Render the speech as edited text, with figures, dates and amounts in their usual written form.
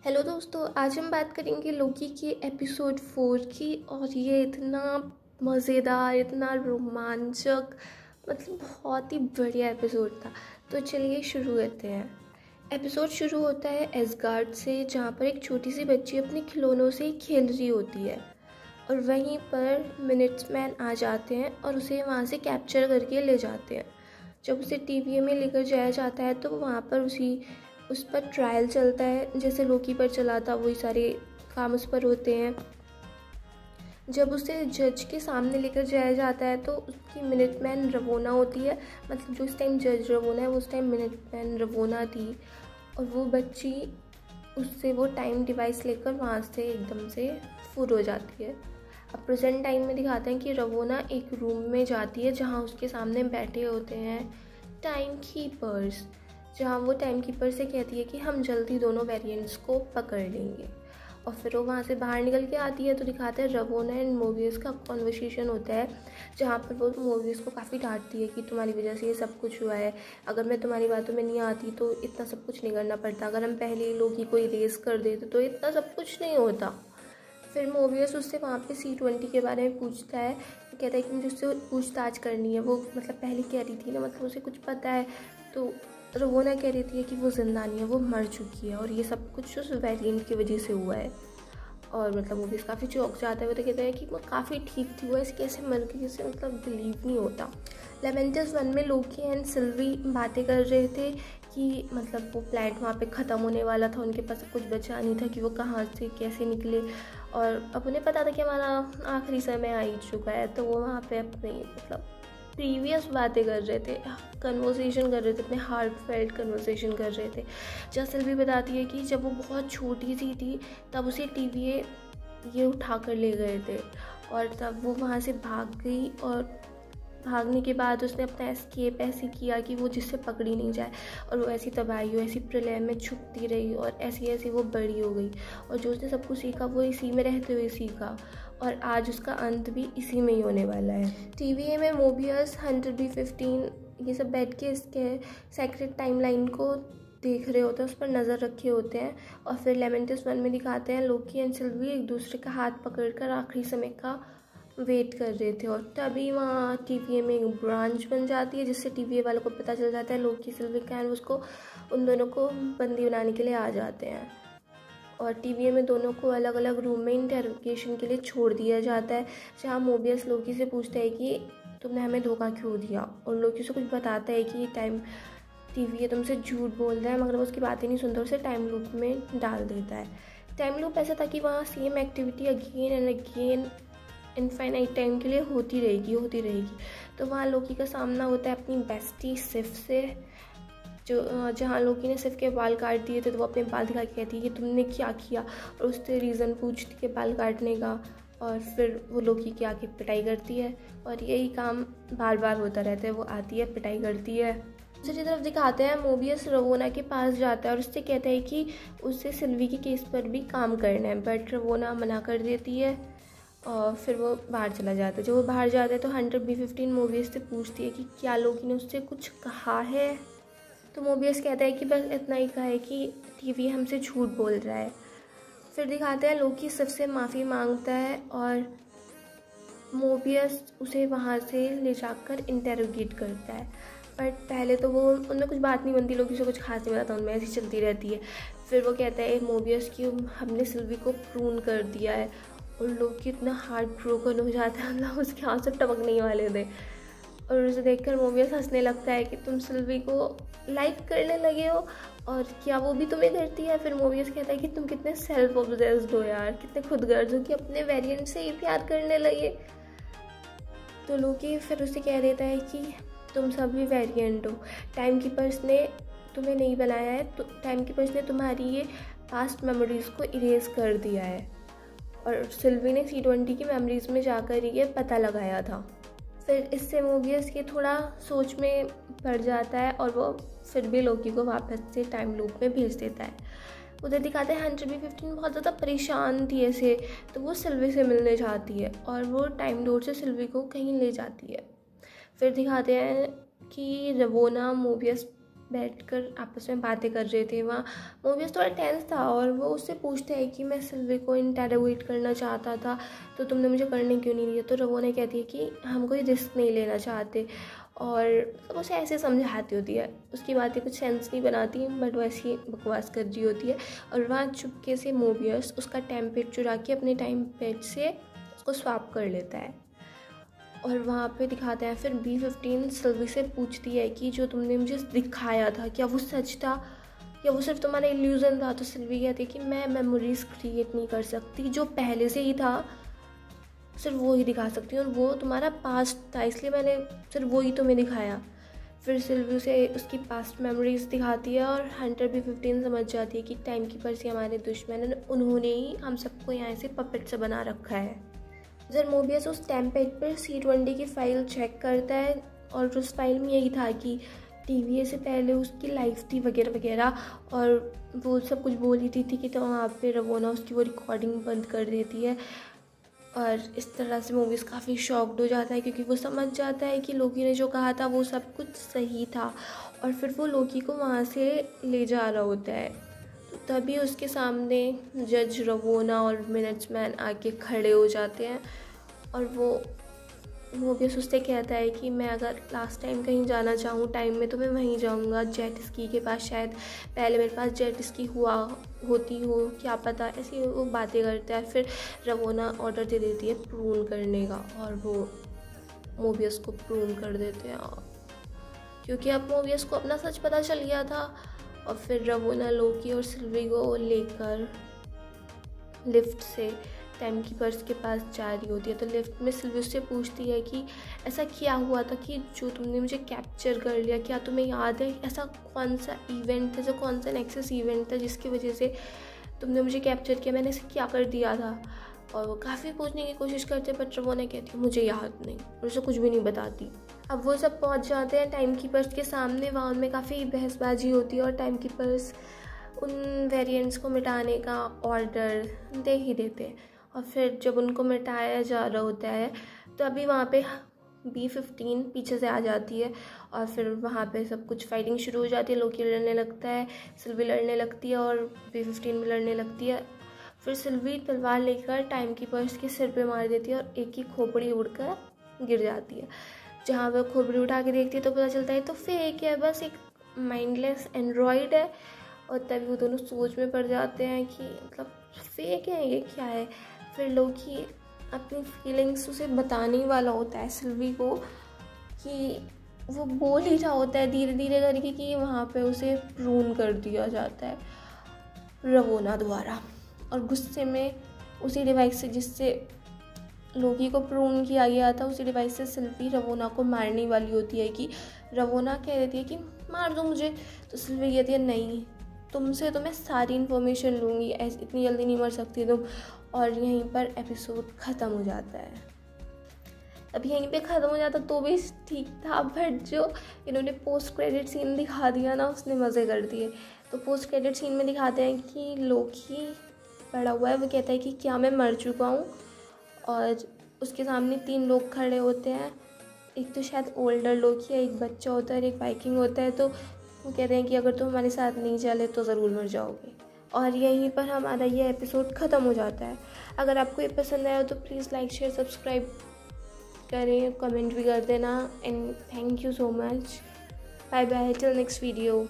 Hello दोस्तों, आज हम बात करेंगे लोकी की एपिसोड 4 की। और ये इतना मज़ेदार, इतना रोमांचक, मतलब बहुत ही बढ़िया एपिसोड था। तो चलिए शुरू करते हैं। एपिसोड शुरू होता है एसगार्ड से, जहाँ पर एक छोटी सी बच्ची अपने खिलौनों से खेल रही होती है और वहीं पर मिनट्समैन आ जाते हैं और उसे वहाँ से कैप्चर करके ले जाते हैं। जब उसे टीवी में लेकर जाया जाता है तो वहाँ पर उस पर ट्रायल चलता है, जैसे लोकी पर चला था वही सारे काम उस पर होते हैं। जब उसे जज के सामने लेकर जाया जाता है तो उसकी मिनटमैन रवोना होती है, मतलब जो इस टाइम जज रवोना है वो उस टाइम मिनटमैन रवोना थी। और वो बच्ची उससे वो टाइम डिवाइस लेकर वहाँ से एकदम से फुर हो जाती है। अब प्रेजेंट टाइम में दिखाते हैं कि रवोना एक रूम में जाती है जहाँ उसके सामने बैठे होते हैं टाइम कीपर्स, जहाँ वो टाइम कीपर से कहती है कि हम जल्दी दोनों वेरिएंट्स को पकड़ लेंगे। और फिर वो वहाँ से बाहर निकल के आती है तो दिखाते हैं रवोना एंड मोबियस का कॉन्वर्सेशन होता है, जहाँ पर वो मोबियस को काफ़ी डांटती है कि तुम्हारी वजह से ये सब कुछ हुआ है, अगर मैं तुम्हारी बातों में नहीं आती तो इतना सब कुछ नहीं करना पड़ता, अगर हम पहले ही लोग ही को इरेज कर देते तो इतना सब कुछ नहीं होता। फिर मोबियस उससे वहाँ पे C20 के बारे में पूछता है, कहता है कि मुझे उससे पूछताछ करनी है। वो मतलब पहले कह रही थी ना, मतलब उसे कुछ पता है। तो रवोना कह रही थी कि वो जिंदा नहीं है, वो मर चुकी है और ये सब कुछ उस वेरिएंट की वजह से हुआ है। और मतलब मोबियस काफ़ी चौंक जाता है। वो तो कहता है कि वो काफ़ी ठीक थी, वो ऐसे कैसे मर गई, जिससे मतलब बिलीव नहीं होता। लेमेंटस 1 में लोकी एंड सिल्वी बातें कर रहे थे कि मतलब वो प्लांट वहाँ पे ख़त्म होने वाला था, उनके पास कुछ बचा नहीं था कि वो कहाँ से कैसे निकले। और अब उन्हें पता था कि हमारा आखिरी समय आ ही चुका है, तो वो वहाँ पे अपनी मतलब प्रीवियस बातें कर रहे थे, कन्वर्सेशन कर रहे थे, अपने हार्ट फेल्ट कन्वर्सेशन कर रहे थे। जहाँ सिल्वी बताती है कि जब वो बहुत छोटी सी थी तब उसे टीवी ये उठा कर ले गए थे और तब वो वहाँ से भाग गई और भागने के बाद उसने अपना एस्केप ऐसे किया कि वो जिससे पकड़ी नहीं जाए और वो ऐसी तबाही हो, ऐसी प्रलय में छुपती रही और ऐसी ऐसी वो बड़ी हो गई। और जो उसने सब कुछ सीखा वो इसी में रहते हुए सीखा और आज उसका अंत भी इसी में ही होने वाला है। TVA में मोबियस 100B15 ये सब बैठ के इसके सेक्रेट टाइमलाइन को देख रहे होते हैं, उस पर नज़र रखे होते हैं। और फिर लेमेंटस 1 में दिखाते हैं लोकी एंड सिल्वी एक दूसरे का हाथ पकड़कर आखिरी समय का वेट कर रहे थे। और तभी वहाँ TVA में एक ब्रांच बन जाती है, जिससे TVA वालों को पता चल जाता है लोकी सिल्वी का, एंड उसको उन दोनों को बंदी बनाने के लिए आ जाते हैं। और TVA में दोनों को अलग अलग रूम में इंटरोगेशन के लिए छोड़ दिया जाता है, जहाँ मोबियस लोकी से पूछता है कि तुमने हमें धोखा क्यों दिया। और लोकी से कुछ बताता है कि TVA तुमसे झूठ बोल रहा है, मगर वो उसकी बातें नहीं सुनता, उसे टाइम लूप में डाल देता है। टाइम लूप ऐसा था कि वहाँ same activity again and again infinite time के लिए होती रहेगी। तो वहाँ लोकी का सामना होता है अपनी बेस्टी सिफ से, जो जहाँ लोकी ने सिफ के बाल काट दिए थे तो वो अपने बाल दिखा के कहती है कि तुमने क्या किया, और उससे रीज़न पूछती है बाल काटने का। और फिर वो लोकी के आके पिटाई करती है और यही काम बार बार होता रहता है, वो आती है पिटाई करती है। दूसरी तरफ दिखाते हैं मोबियस रवोना के पास जाता है और उससे कहता है कि उससे सिल्वी के केस पर भी काम करना है, बट रवोना मना कर देती है और फिर वो बाहर चला जाता है। जब वो बाहर जाता है तो 100B15 मोबियस से पूछती है कि क्या लोकी ने उससे कुछ कहा है। तो मोबियस कहता है कि बस इतना ही कहा है कि TV हमसे झूठ बोल रहा है। फिर दिखाते हैं लोकी सबसे माफ़ी मांगता है और मोबियस उसे वहाँ से ले जाकर इंटेरोगेट करता है। बट पहले तो वो उनमें कुछ बात नहीं बनती, लोकी से कुछ खास नहीं बताता, उनमें ऐसी चलती रहती है। फिर वो कहता है मोबियस कि हमने सिल्वी को प्रून कर दिया है और लोकी इतना हार्ट ब्रोकन हो जाता है, मतलब उसके आंसू टपकने ही वाले थे। और उसे देखकर मोबियस हंसने लगता है कि तुम सिल्वी को लाइक करने लगे हो और क्या वो भी तुम्हें करती है। फिर मोबियस कहता है कि तुम कितने सेल्फ ऑब्सेस्ड हो यार, कितने खुदगर्ज हो कि अपने वेरिएंट से ही प्यार करने लगे। तो लोकी फिर उसे कह देता है कि तुम सभी वेरिएंट हो, टाइम कीपर्स ने तुम्हें नहीं बनाया है, तो टाइम कीपर्स ने तुम्हारी ये पास्ट मेमोरीज़ को इरेज कर दिया है। और सिल्वी ने C20 की मेमोरीज़ में जाकर ये पता लगाया था। फिर इससे मोबियस ये थोड़ा सोच में पड़ जाता है और वो फिर भी लोकी को वापस से टाइम लूप में भेज देता है। उधर दिखाते हैं 100B15 बहुत ज़्यादा परेशान थी ऐसे, तो वो सिल्वी से मिलने जाती है और वो टाइम डोर से सिल्वी को कहीं ले जाती है। फिर दिखाते हैं कि रवोना मोबियस बैठकर आपस में बातें कर रहे थे। वहाँ मोबियस थोड़ा टेंस था और वो उससे पूछता है कि मैं सिल्वी को इंटेरोगेट करना चाहता था तो तुमने मुझे करने क्यों नहीं दिया। तो रवोना कहती है कि हम कोई रिस्क नहीं लेना चाहते और उसे ऐसे समझाती होती है। उसकी बातें कुछ सेंस नहीं बनाती बट वैसे ही बकवास कर रही होती है। और वहाँ चुपके से मोबियस उसका टाइम पैड चुरा के अपने टाइम पैड से उसको स्वैप कर लेता है। और वहाँ पे दिखाते हैं फिर B15 सिल्वी से पूछती है कि जो तुमने मुझे दिखाया था क्या वो सच था या वो सिर्फ तुम्हारा इल्यूज़न था। तो सिल्वी कहती है कि मैं मेमोरीज क्रिएट नहीं कर सकती, जो पहले से ही था सिर्फ वो ही दिखा सकती हूँ और वो तुम्हारा पास्ट था इसलिए मैंने सिर्फ वो ही तुम्हें दिखाया। फिर सिल्वी उसे उसकी पास्ट मेमोरीज दिखाती है और हंटर B15 समझ जाती है कि टाइम कीपर्स ही हमारे दुश्मन हैं, उन्होंने ही हम सबको यहाँ से पपेट से बना रखा है। जब मोबियस उस टाइम पैड पर C20 की फ़ाइल चेक करता है और उस फाइल में यही था कि TVA से पहले उसकी लाइफ थी वगैरह वगैरह और वो सब कुछ बोल ही थी कि तो वहाँ पे रवोना उसकी वो रिकॉर्डिंग बंद कर देती है। और इस तरह से मोबियस काफ़ी शॉक्ड हो जाता है क्योंकि वो समझ जाता है कि लोकी ने जो कहा था वो सब कुछ सही था और फिर वो लोकी को वहाँ से ले जा रहा होता है। तभी उसके सामने जज रवोना और मिनट्समैन आके खड़े हो जाते हैं और वो मोबियस उससे कहता है कि मैं अगर लास्ट टाइम कहीं जाना चाहूँ टाइम में तो मैं वहीं जाऊँगा, जेट स्की के पास। शायद पहले मेरे पास जेट स्की होती हो, क्या पता। ऐसी वो बातें करता है। फिर रवोना ऑर्डर दे देती है प्रून करने का और वो मोबियस को प्रून कर देते हैं क्योंकि अब मोबियस को अपना सच पता चल गया था। और फिर रवोना लोकी और सिल्वी को लेकर लिफ्ट से टाइम कीपर्स के पास जा रही होती है। तो लिफ्ट में सिल्वी उससे पूछती है कि ऐसा क्या हुआ था कि जो तुमने मुझे कैप्चर कर लिया, क्या तुम्हें याद है ऐसा कौन सा इवेंट था, जो कौन सा नेक्सस इवेंट था जिसकी वजह से तुमने मुझे कैप्चर किया, मैंने इसे क्या कर दिया था। और वो काफ़ी पूछने की कोशिश करते बट रवोना कहती है मुझे याद नहीं और उसे कुछ भी नहीं बताती। अब वो सब पहुंच जाते हैं टाइम कीपर्स के सामने। वहाँ उनमें काफ़ी बहसबाजी होती है और टाइम कीपर्स उन वेरिएंट्स को मिटाने का ऑर्डर दे ही देते हैं। और फिर जब उनको मिटाया जा रहा होता है तो अभी वहाँ पे B15 पीछे से आ जाती है और फिर वहाँ पे सब कुछ फाइटिंग शुरू हो जाती है। लोकी लड़ने लगता है, सिल्वी लड़ने लगती है और B15 भी लड़ने लगती है। फिर सिल्वी तलवार लेकर टाइम कीपर्स के सिर पे मार देती है और एक की खोपड़ी उड़कर गिर जाती है। जहाँ वह खोपड़ी उठा के देखती है तो पता चलता है तो फेक है, बस एक माइंडलेस एंड्रॉयड है। और तभी वो दोनों सोच में पड़ जाते हैं कि मतलब फेक है ये क्या है। फिर लोकी अपनी फीलिंग्स उसे बताने ही वाला होता है सिल्वी को कि वो बोल ही रहा होता है धीरे धीरे करके कि वहाँ पे उसे प्रून कर दिया जाता है रवोना द्वारा। और गुस्से में उसी डिवाइस से जिससे लोकी को प्रून किया गया था उसी डिवाइस से सिल्वी रवोना को मारने वाली होती है कि रवोना कह देती है कि मार दो मुझे। तो सिल्वी कहती है नहीं, तुमसे तो मैं सारी इन्फॉर्मेशन लूँगी, ऐसे इतनी जल्दी नहीं मर सकती तुम। और यहीं पर एपिसोड ख़त्म हो जाता है। अब यहीं पे ख़त्म हो जाता तो भी ठीक था बट जो इन्होंने पोस्ट क्रेडिट सीन दिखा दिया ना उसने मज़े कर दिए। तो पोस्ट क्रेडिट सीन में दिखाते हैं कि लोकी पड़ा हुआ है, वो कहता है कि क्या मैं मर चुका हूँ। और उसके सामने 3 लोग खड़े होते हैं, एक तो शायद ओल्डर लोकी है, एक बच्चा होता है और एक वाइकिंग होता है। तो वो कहते हैं कि अगर तुम हमारे साथ नहीं चले तो ज़रूर मर जाओगे। और यहीं पर हमारा ये एपिसोड ख़त्म हो जाता है। अगर आपको ये पसंद आया तो प्लीज़ लाइक शेयर सब्सक्राइब करें, कमेंट भी कर देना। And thank you so much. Bye bye till next video.